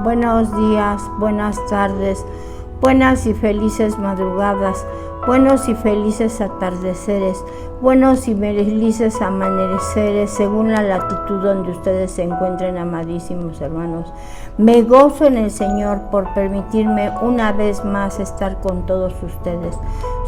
buenos días, buenas tardes, buenas y felices madrugadas, buenos y felices atardeceres, buenos y felices amaneceres, según la latitud donde ustedes se encuentren, amadísimos hermanos. Me gozo en el Señor por permitirme una vez más estar con todos ustedes.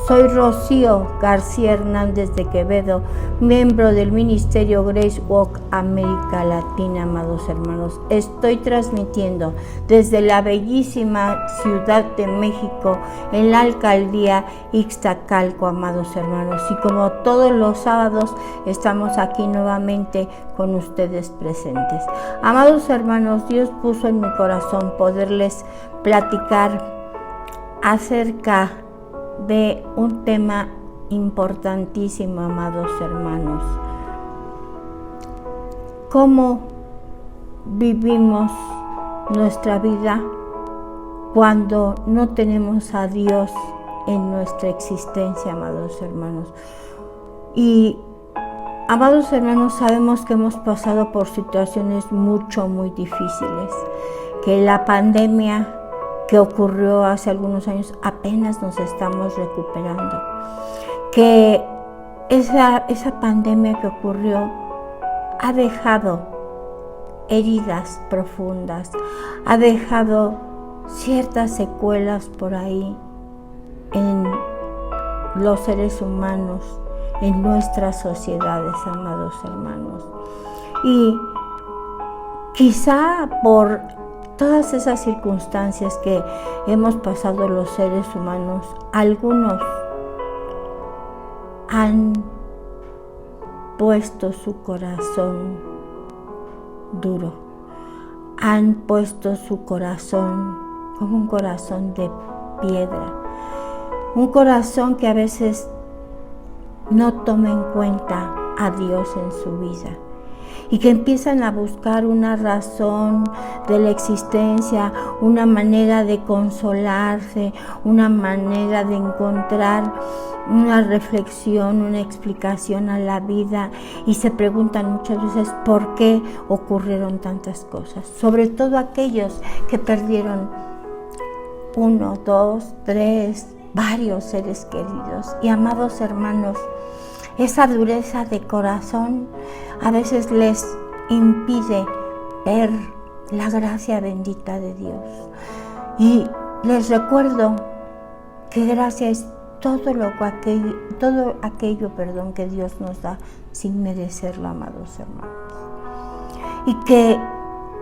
Soy Rocío García Hernández de Quevedo, miembro del Ministerio Grace Walk América Latina, amados hermanos. Estoy transmitiendo desde la bellísima Ciudad de México, en la alcaldía Ixtacalco, amados hermanos. Y como todos los sábados, estamos aquí nuevamente con ustedes presentes. Amados hermanos, Dios puso en mi corazón poderles platicar acerca de un tema importantísimo, amados hermanos. ¿Cómo vivimos nuestra vida cuando no tenemos a Dios en nuestra existencia, amados hermanos? Y, amados hermanos, sabemos que hemos pasado por situaciones muy difíciles, que la pandemia que ocurrió hace algunos años apenas nos estamos recuperando, que esa pandemia que ocurrió ha dejado heridas profundas, ha dejado ciertas secuelas por ahí en los seres humanos, en nuestras sociedades, amados hermanos. Y quizá por todas esas circunstancias que hemos pasado los seres humanos, algunos han puesto su corazón duro, han puesto su corazón como un corazón de piedra, un corazón que a veces no toma en cuenta a Dios en su vida, y que empiezan a buscar una razón de la existencia, una manera de consolarse, una manera de encontrar una reflexión, una explicación a la vida, y se preguntan muchas veces por qué ocurrieron tantas cosas, sobre todo aquellos que perdieron 1, 2, 3, varios seres queridos. Y, amados hermanos, esa dureza de corazón a veces les impide ver la gracia bendita de Dios. Y les recuerdo que gracia es todo aquello que Dios nos da sin merecerlo, amados hermanos. Y que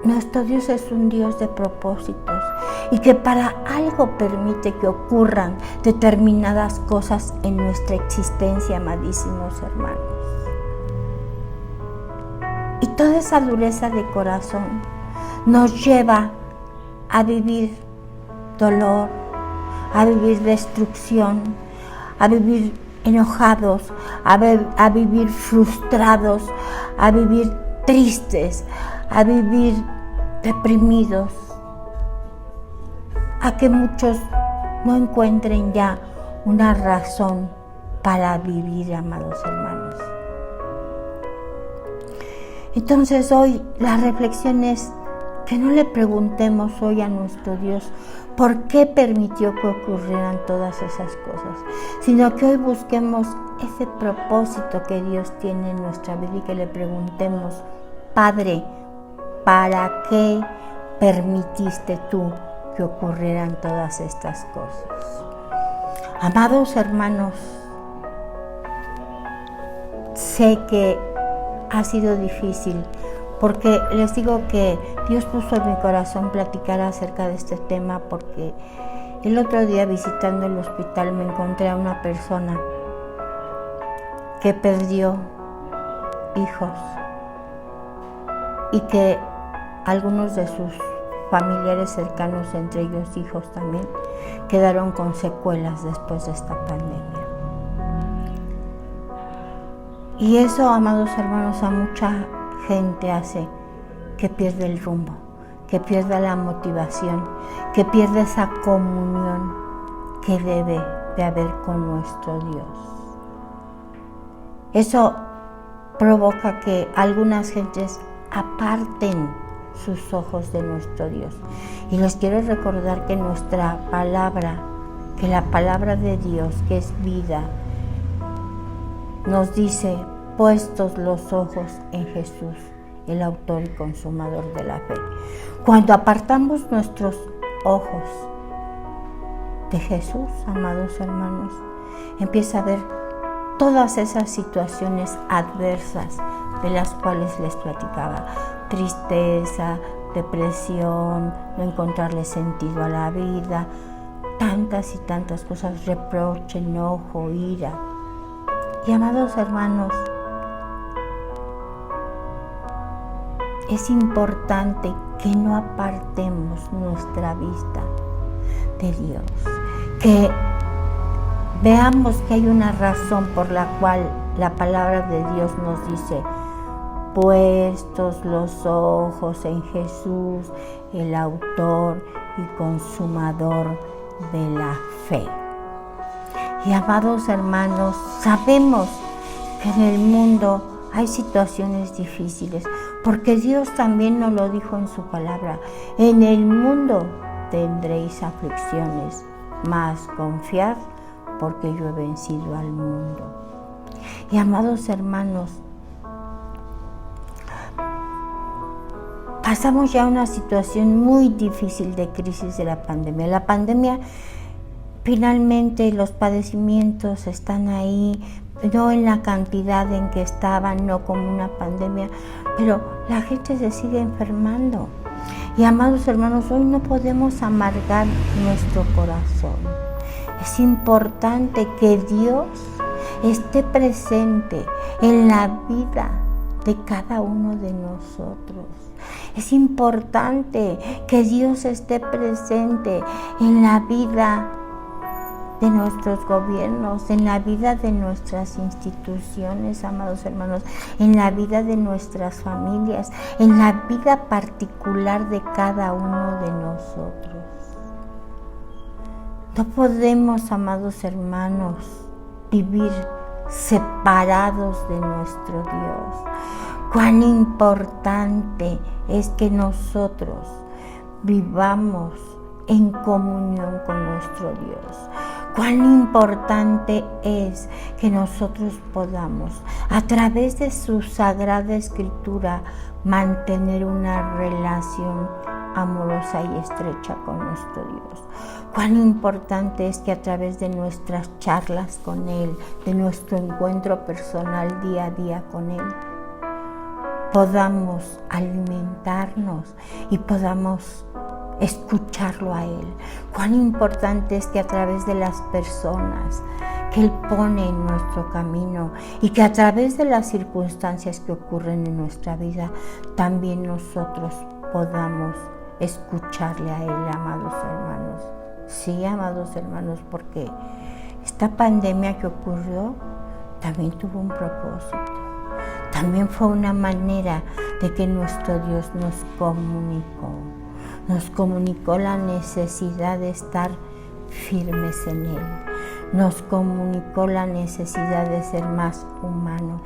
nuestro Dios es un Dios de propósitos, y que para algo permite que ocurran determinadas cosas en nuestra existencia, amadísimos hermanos. Y toda esa dureza de corazón nos lleva a vivir dolor, a vivir destrucción, a vivir enojados, a vivir frustrados, a vivir tristes, a vivir deprimidos, a que muchos no encuentren ya una razón para vivir, amados hermanos. Entonces hoy la reflexión es que no le preguntemos hoy a nuestro Dios por qué permitió que ocurrieran todas esas cosas, sino que hoy busquemos ese propósito que Dios tiene en nuestra vida y que le preguntemos: Padre, ¿para qué permitiste tú que ocurrieran todas estas cosas? Amados hermanos, sé que ha sido difícil, porque les digo que Dios puso en mi corazón platicar acerca de este tema, porque el otro día, visitando el hospital, me encontré a una persona que perdió hijos y que algunos de sus familiares cercanos, entre ellos hijos también, quedaron con secuelas después de esta pandemia. Y eso, amados hermanos, a mucha gente hace que pierda el rumbo, que pierda la motivación, que pierda esa comunión que debe de haber con nuestro Dios. Eso provoca que algunas gentes aparten sus ojos de nuestro Dios. Y les quiero recordar que nuestra palabra, que la palabra de Dios, que es vida, nos dice, puestos los ojos en Jesús, el autor y consumador de la fe. Cuando apartamos nuestros ojos de Jesús, amados hermanos, empieza a ver todas esas situaciones adversas de las cuales les platicaba. Tristeza, depresión, no encontrarle sentido a la vida, tantas y tantas cosas, reproche, enojo, ira. Y amados hermanos, es importante que no apartemos nuestra vista de Dios, que veamos que hay una razón por la cual la palabra de Dios nos dice, puestos los ojos en Jesús, el autor y consumador de la fe. Y amados hermanos, sabemos que en el mundo hay situaciones difíciles, porque Dios también nos lo dijo en su palabra, en el mundo tendréis aflicciones, mas confiad, porque yo he vencido al mundo. Y amados hermanos, pasamos ya una situación muy difícil de crisis de la pandemia. La pandemia, finalmente los padecimientos están ahí, no en la cantidad en que estaban, no como una pandemia, pero la gente se sigue enfermando. Y amados hermanos, hoy no podemos amargar nuestro corazón. Es importante que Dios esté presente en la vida de cada uno de nosotros. Es importante que Dios esté presente en la vida de nuestros gobiernos, en la vida de nuestras instituciones, amados hermanos, en la vida de nuestras familias, en la vida particular de cada uno de nosotros. No podemos, amados hermanos, vivir separados de nuestro Dios. Cuán importante es que nosotros vivamos en comunión con nuestro Dios. Cuán importante es que nosotros podamos, a través de su Sagrada Escritura, mantener una relación amorosa y estrecha con nuestro Dios. Cuán importante es que a través de nuestras charlas con Él, de nuestro encuentro personal día a día con Él, podamos alimentarnos y podamos escucharlo a Él. Cuán importante es que a través de las personas que Él pone en nuestro camino y que a través de las circunstancias que ocurren en nuestra vida, también nosotros podamos escucharle a Él, amados hermanos. Sí, amados hermanos, porque esta pandemia que ocurrió también tuvo un propósito. También fue una manera de que nuestro Dios nos comunicó la necesidad de estar firmes en Él, nos comunicó la necesidad de ser más humanos,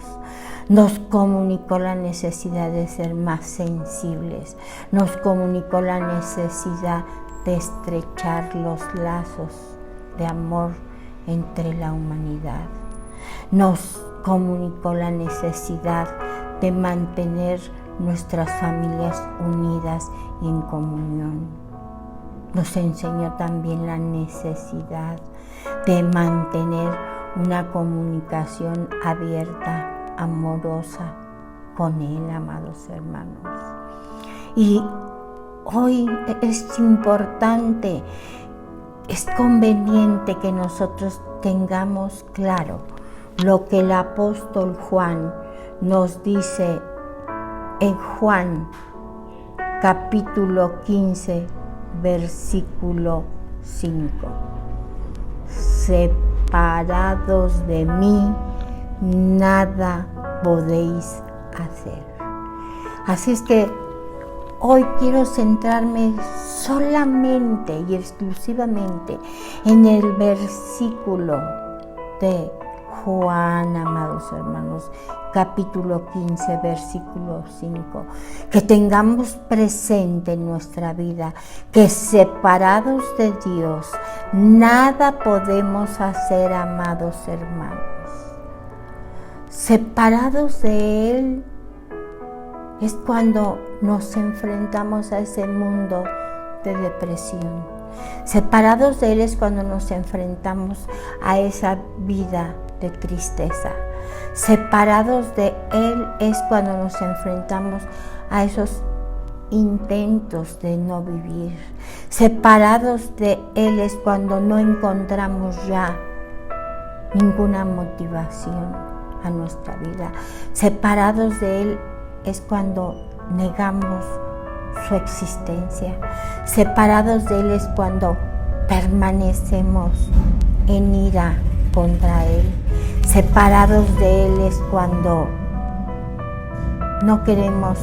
nos comunicó la necesidad de ser más sensibles, nos comunicó la necesidad de estrechar los lazos de amor entre la humanidad, nos comunicó la necesidad de mantener nuestras familias unidas y en comunión. Nos enseñó también la necesidad de mantener una comunicación abierta, amorosa con Él, amados hermanos. Y hoy es importante, es conveniente que nosotros tengamos claro lo que el apóstol Juan nos dice en Juan capítulo 15, versículo 5. Separados de mí, nada podéis hacer. Así es que hoy quiero centrarme solamente y exclusivamente en el versículo de Juan, amados hermanos, capítulo 15, versículo 5. Que tengamos presente en nuestra vida que separados de Dios, nada podemos hacer, amados hermanos. Separados de Él es cuando nos enfrentamos a ese mundo de depresión. Separados de Él es cuando nos enfrentamos a esa vida de tristeza. Separados de Él es cuando nos enfrentamos a esos intentos de no vivir. Separados de Él es cuando no encontramos ya ninguna motivación a nuestra vida. Separados de Él es cuando negamos su existencia. Separados de Él es cuando permanecemos en ira contra Él. Separados de Él es cuando no queremos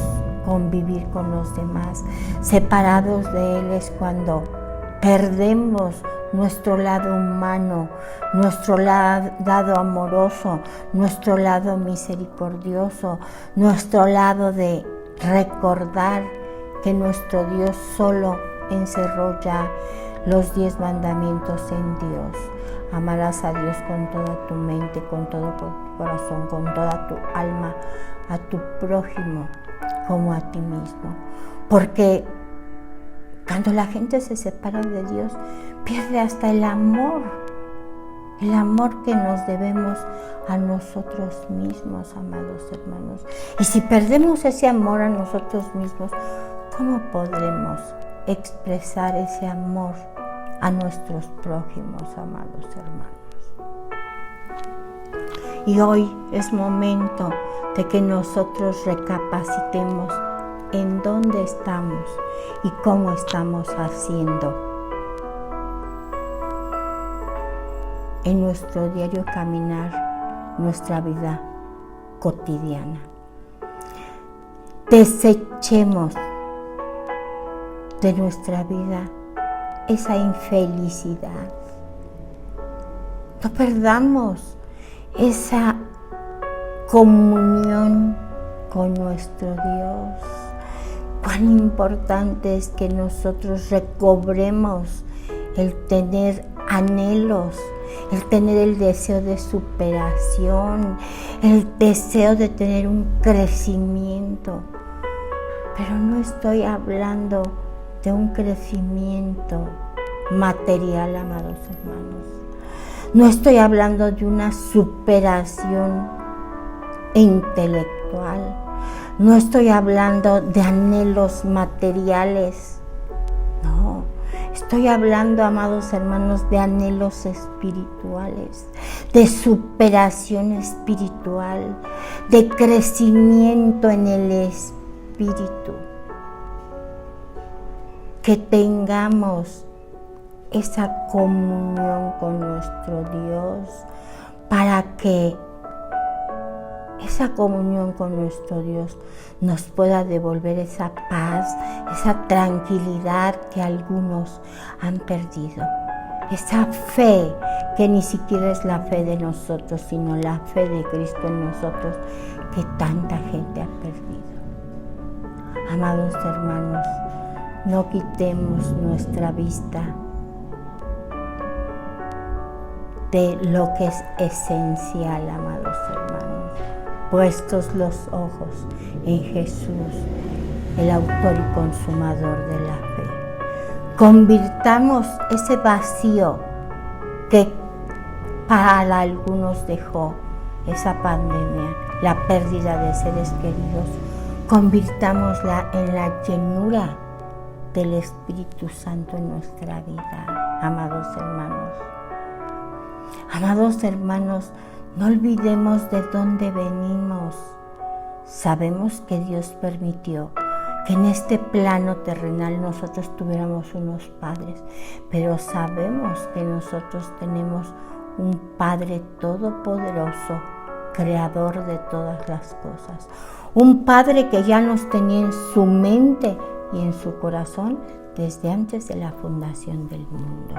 convivir con los demás. Separados de Él es cuando perdemos nuestro lado humano, nuestro lado amoroso, nuestro lado misericordioso, nuestro lado de recordar que nuestro Dios solo encerró ya los 10 mandamientos en Dios. Amarás a Dios con toda tu mente, con todo tu corazón, con toda tu alma, a tu prójimo como a ti mismo. Porque cuando la gente se separa de Dios, pierde hasta el amor que nos debemos a nosotros mismos, amados hermanos. Y si perdemos ese amor a nosotros mismos, ¿cómo podremos expresar ese amor a nuestros prójimos, amados hermanos? Y hoy es momento de que nosotros recapacitemos en dónde estamos y cómo estamos haciendo en nuestro diario caminar, nuestra vida cotidiana. Desechemos de nuestra vida esa infelicidad. No perdamos esa comunión con nuestro Dios. Cuán importante es que nosotros recobremos el tener anhelos, el tener el deseo de superación, el deseo de tener un crecimiento. Pero no estoy hablando de un crecimiento material, amados hermanos. No estoy hablando de una superación intelectual. No estoy hablando de anhelos materiales. No, estoy hablando, amados hermanos, de anhelos espirituales, de superación espiritual, de crecimiento en el espíritu. Que tengamos esa comunión con nuestro Dios, para que esa comunión con nuestro Dios nos pueda devolver esa paz, esa tranquilidad que algunos han perdido. Esa fe que ni siquiera es la fe de nosotros, sino la fe de Cristo en nosotros, que tanta gente ha perdido. Amados hermanos, no quitemos nuestra vista de lo que es esencial, amados hermanos, puestos los ojos en Jesús, el autor y consumador de la fe. Convirtamos ese vacío que para algunos dejó esa pandemia, la pérdida de seres queridos, convirtámosla en la llenura del Espíritu Santo en nuestra vida, amados hermanos. Amados hermanos, no olvidemos de dónde venimos. Sabemos que Dios permitió que en este plano terrenal nosotros tuviéramos unos padres, pero sabemos que nosotros tenemos un Padre todopoderoso, creador de todas las cosas. Un Padre que ya nos tenía en su mente y en su corazón desde antes de la fundación del mundo,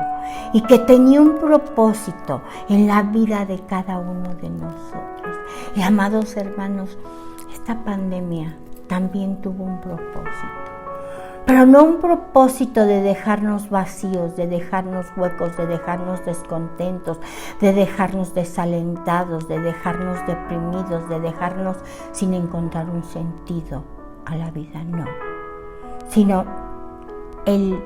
y que tenía un propósito en la vida de cada uno de nosotros. Y amados hermanos, esta pandemia también tuvo un propósito, pero no un propósito de dejarnos vacíos, de dejarnos huecos, de dejarnos descontentos, de dejarnos desalentados, de dejarnos deprimidos, de dejarnos sin encontrar un sentido a la vida, no, sino el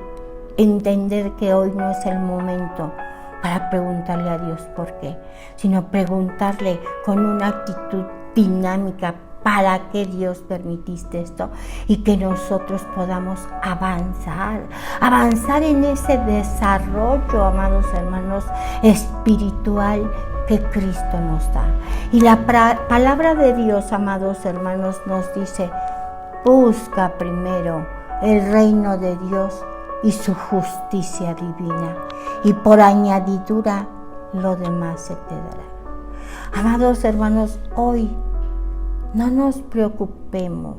entender que hoy no es el momento para preguntarle a Dios por qué, sino preguntarle con una actitud dinámica: ¿para qué, Dios, permitiste esto? Y que nosotros podamos avanzar en ese desarrollo, amados hermanos, espiritual que Cristo nos da. Y la palabra de Dios, amados hermanos, nos dice: busca primero el reino de Dios y su justicia divina, y por añadidura lo demás se te dará. Amados hermanos, hoy no nos preocupemos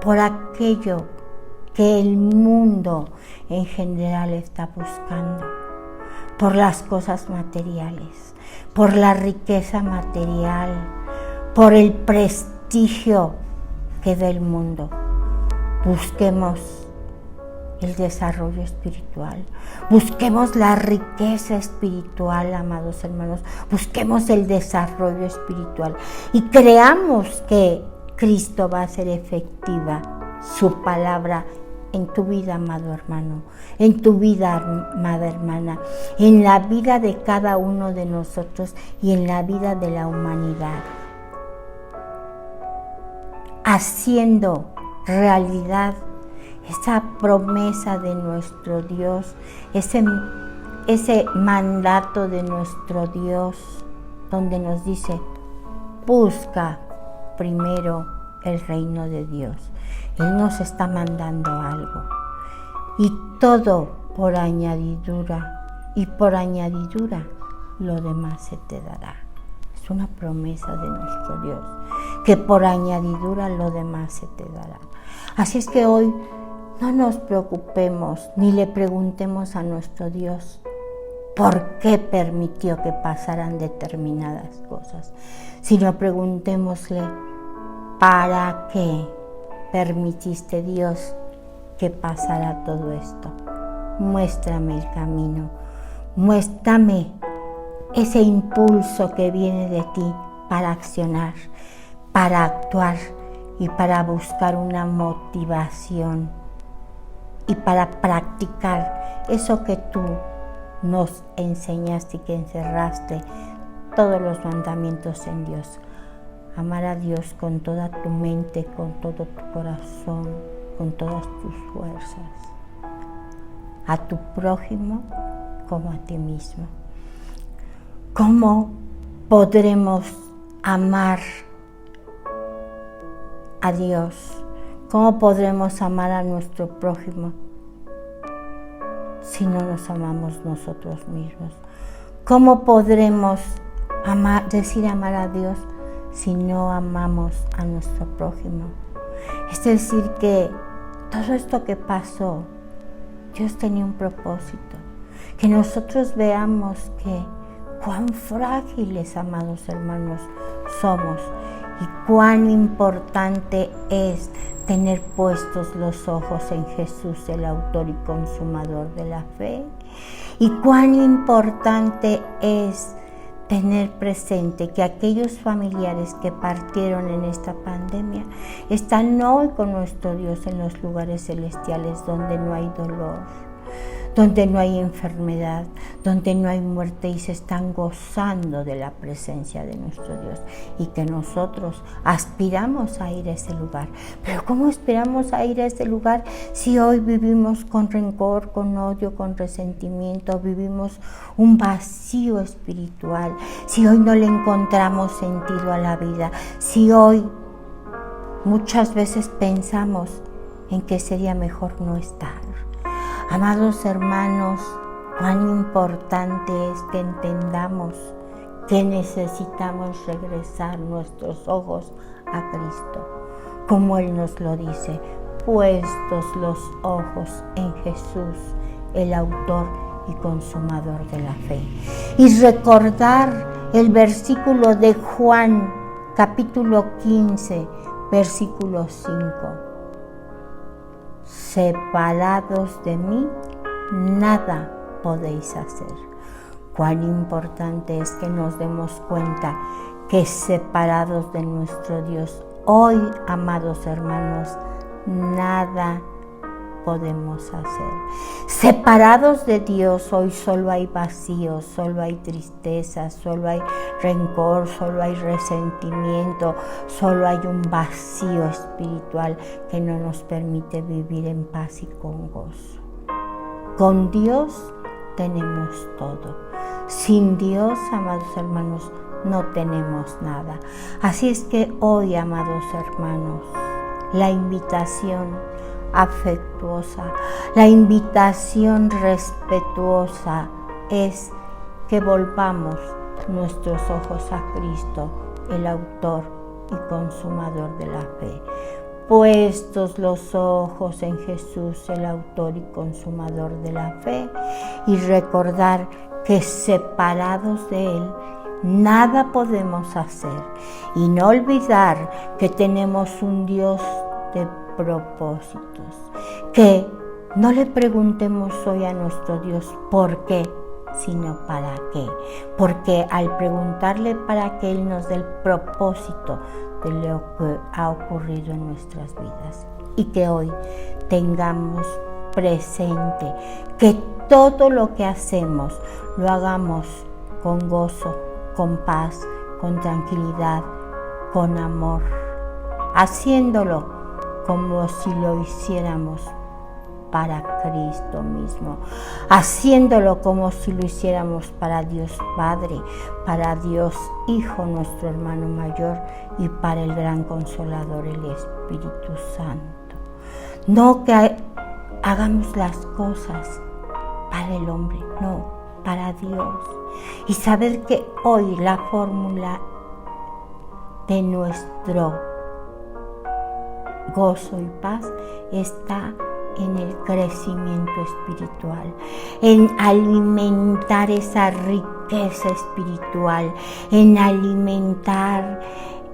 por aquello que el mundo en general está buscando, por las cosas materiales, por la riqueza material, por el prestigio que da el mundo. Busquemos el desarrollo espiritual, busquemos la riqueza espiritual, amados hermanos, busquemos el desarrollo espiritual y creamos que Cristo va a hacer efectiva su palabra en tu vida, amado hermano, en tu vida, amada hermana, en la vida de cada uno de nosotros y en la vida de la humanidad, haciendo realidad esa promesa de nuestro Dios, ese mandato de nuestro Dios, donde nos dice: busca primero el reino de Dios. Él nos está mandando algo, y todo por añadidura, y por añadidura lo demás se te dará. Es una promesa de nuestro Dios, que por añadidura lo demás se te dará. Así es que hoy no nos preocupemos ni le preguntemos a nuestro Dios por qué permitió que pasaran determinadas cosas, sino preguntémosle: ¿para qué permitiste, Dios, que pasara todo esto? Muéstrame el camino, muéstrame ese impulso que viene de ti para accionar, para actuar y para buscar una motivación y para practicar eso que tú nos enseñaste y que encerraste todos los mandamientos en Dios. Amar a Dios con toda tu mente, con todo tu corazón, con todas tus fuerzas. A tu prójimo como a ti mismo. ¿Cómo podremos amar a Dios? ¿Cómo podremos amar a nuestro prójimo si no nos amamos nosotros mismos? ¿Cómo podremos decir amar a Dios si no amamos a nuestro prójimo? Es decir, que todo esto que pasó, Dios tenía un propósito. Que nosotros veamos que cuán frágiles, amados hermanos, somos, y cuán importante es tener puestos los ojos en Jesús, el autor y consumador de la fe, y cuán importante es tener presente que aquellos familiares que partieron en esta pandemia están hoy con nuestro Dios en los lugares celestiales, donde no hay dolor, donde no hay enfermedad, donde no hay muerte, y se están gozando de la presencia de nuestro Dios, y que nosotros aspiramos a ir a ese lugar. Pero ¿cómo esperamos a ir a ese lugar si hoy vivimos con rencor, con odio, con resentimiento? Vivimos un vacío espiritual, si hoy no le encontramos sentido a la vida, si hoy muchas veces pensamos en que sería mejor no estar. Amados hermanos, cuán importante es que entendamos que necesitamos regresar nuestros ojos a Cristo, como Él nos lo dice: puestos los ojos en Jesús, el autor y consumador de la fe. Y recordar el versículo de Juan, capítulo 15, versículo 5. Separados de mí, nada podéis hacer. Cuán importante es que nos demos cuenta que separados de nuestro Dios, hoy, amados hermanos, nada podemos hacer. Separados de Dios, hoy solo hay vacío, solo hay tristeza, solo hay rencor, solo hay resentimiento, solo hay un vacío espiritual que no nos permite vivir en paz y con gozo. Con Dios tenemos todo. Sin Dios, amados hermanos, no tenemos nada. Así es que hoy, amados hermanos, la invitación afectuosa, la invitación respetuosa es que volvamos nuestros ojos a Cristo, el autor y consumador de la fe. Puestos los ojos en Jesús, el autor y consumador de la fe, y recordar que separados de Él, nada podemos hacer. Y no olvidar que tenemos un Dios de propósitos. Que no le preguntemos hoy a nuestro Dios por qué, sino para qué. Porque al preguntarle para qué, Él nos dé el propósito de lo que ha ocurrido en nuestras vidas. Y que hoy tengamos presente que todo lo que hacemos lo hagamos con gozo, con paz, con tranquilidad, con amor, haciéndolo como si lo hiciéramos para Cristo mismo, haciéndolo como si lo hiciéramos para Dios Padre, para Dios Hijo, nuestro hermano mayor, y para el gran Consolador, el Espíritu Santo. No que hagamos las cosas para el hombre, no, para Dios. Y saber que hoy la fórmula de nuestro gozo y paz está en el crecimiento espiritual, en alimentar esa riqueza espiritual, en alimentar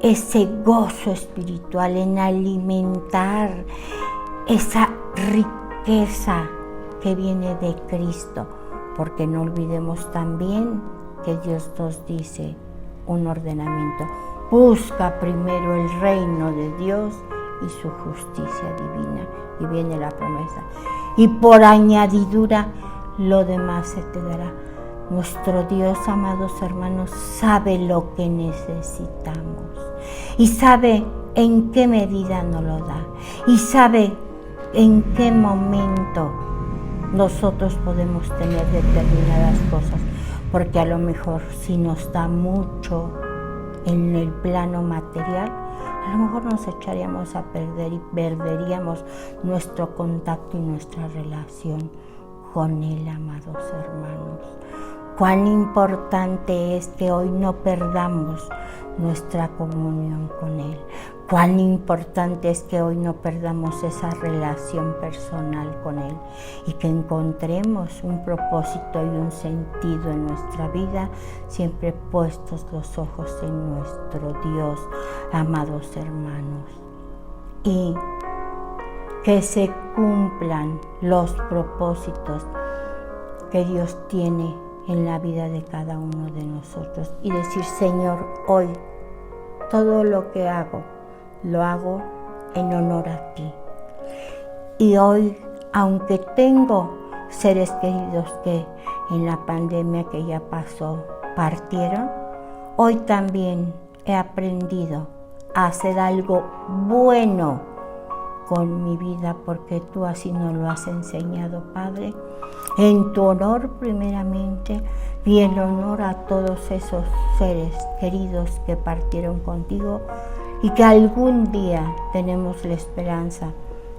ese gozo espiritual, en alimentar esa riqueza que viene de Cristo, porque no olvidemos también que Dios nos dice un ordenamiento: busca primero el reino de Dios y su justicia divina, y viene la promesa, y por añadidura lo demás se te dará. Nuestro Dios, amados hermanos, sabe lo que necesitamos y sabe en qué medida nos lo da y sabe en qué momento nosotros podemos tener determinadas cosas, porque a lo mejor si nos da mucho en el plano material, a lo mejor nos echaríamos a perder y perderíamos nuestro contacto y nuestra relación con Él, amados hermanos. Cuán importante es que hoy no perdamos nuestra comunión con Él. Cuán importante es que hoy no perdamos esa relación personal con Él y que encontremos un propósito y un sentido en nuestra vida, siempre puestos los ojos en nuestro Dios, amados hermanos. Y que se cumplan los propósitos que Dios tiene en la vida de cada uno de nosotros y decir: Señor, hoy todo lo que hago, lo hago en honor a ti. Y hoy, aunque tengo seres queridos que en la pandemia que ya pasó partieron, hoy también he aprendido a hacer algo bueno con mi vida, porque tú así nos lo has enseñado, Padre, en tu honor primeramente y en honor a todos esos seres queridos que partieron contigo y que algún día tenemos la esperanza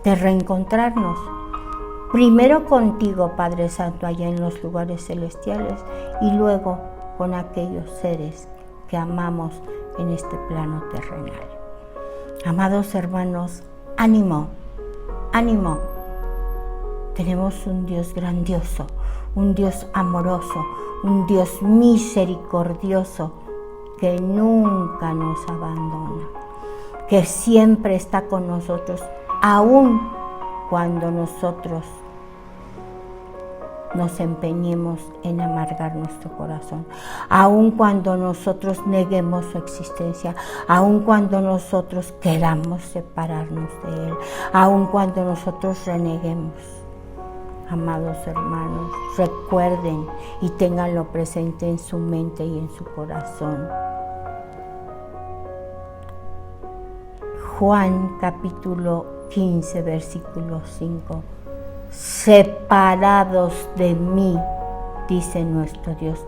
de reencontrarnos, primero contigo, Padre Santo, allá en los lugares celestiales, y luego con aquellos seres que amamos en este plano terrenal. Amados hermanos, ánimo, ánimo. Tenemos un Dios grandioso, un Dios amoroso, un Dios misericordioso que nunca nos abandona, que siempre está con nosotros, aun cuando nosotros nos empeñemos en amargar nuestro corazón, aun cuando nosotros neguemos su existencia, aun cuando nosotros queramos separarnos de Él, aun cuando nosotros reneguemos. Amados hermanos, recuerden y ténganlo presente en su mente y en su corazón. Juan capítulo 15, versículo 5. Separados de mí, dice nuestro Dios,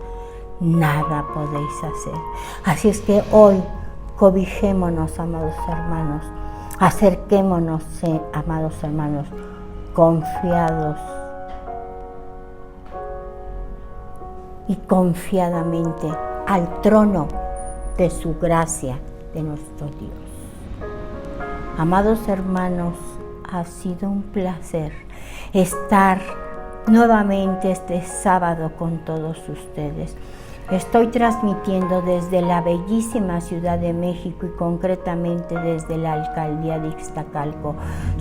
nada podéis hacer. Así es que hoy cobijémonos, amados hermanos, acerquémonos, amados hermanos, confiados y confiadamente al trono de su gracia, de nuestro Dios. Amados hermanos, ha sido un placer estar nuevamente este sábado con todos ustedes. Estoy transmitiendo desde la bellísima Ciudad de México y concretamente desde la Alcaldía de Ixtacalco.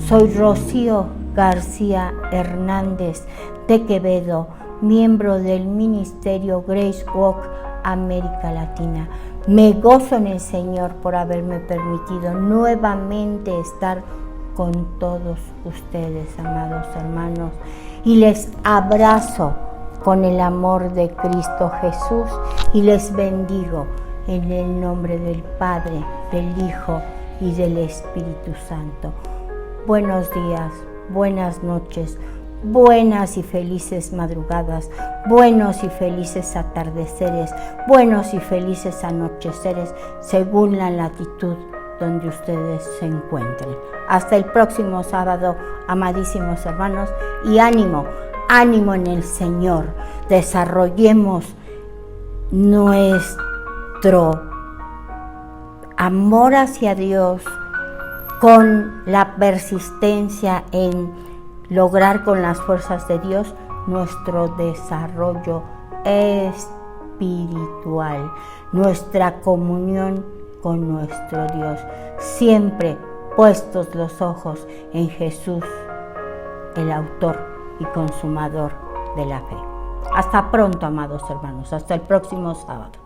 Soy Rocío García Hernández de Quevedo, miembro del Ministerio Grace Walk América Latina. Me gozo en el Señor por haberme permitido nuevamente estar con todos ustedes, amados hermanos, y les abrazo con el amor de Cristo Jesús y les bendigo en el nombre del Padre, del Hijo y del Espíritu Santo. Buenos días, buenas noches, buenas y felices madrugadas, buenos y felices atardeceres, buenos y felices anocheceres, según la latitud donde ustedes se encuentren. Hasta el próximo sábado, amadísimos hermanos, y ánimo, ánimo en el Señor. Desarrollemos nuestro amor hacia Dios con la persistencia en lograr con las fuerzas de Dios nuestro desarrollo espiritual, nuestra comunión con nuestro Dios, siempre puestos los ojos en Jesús, el autor y consumador de la fe. Hasta pronto, amados hermanos, hasta el próximo sábado.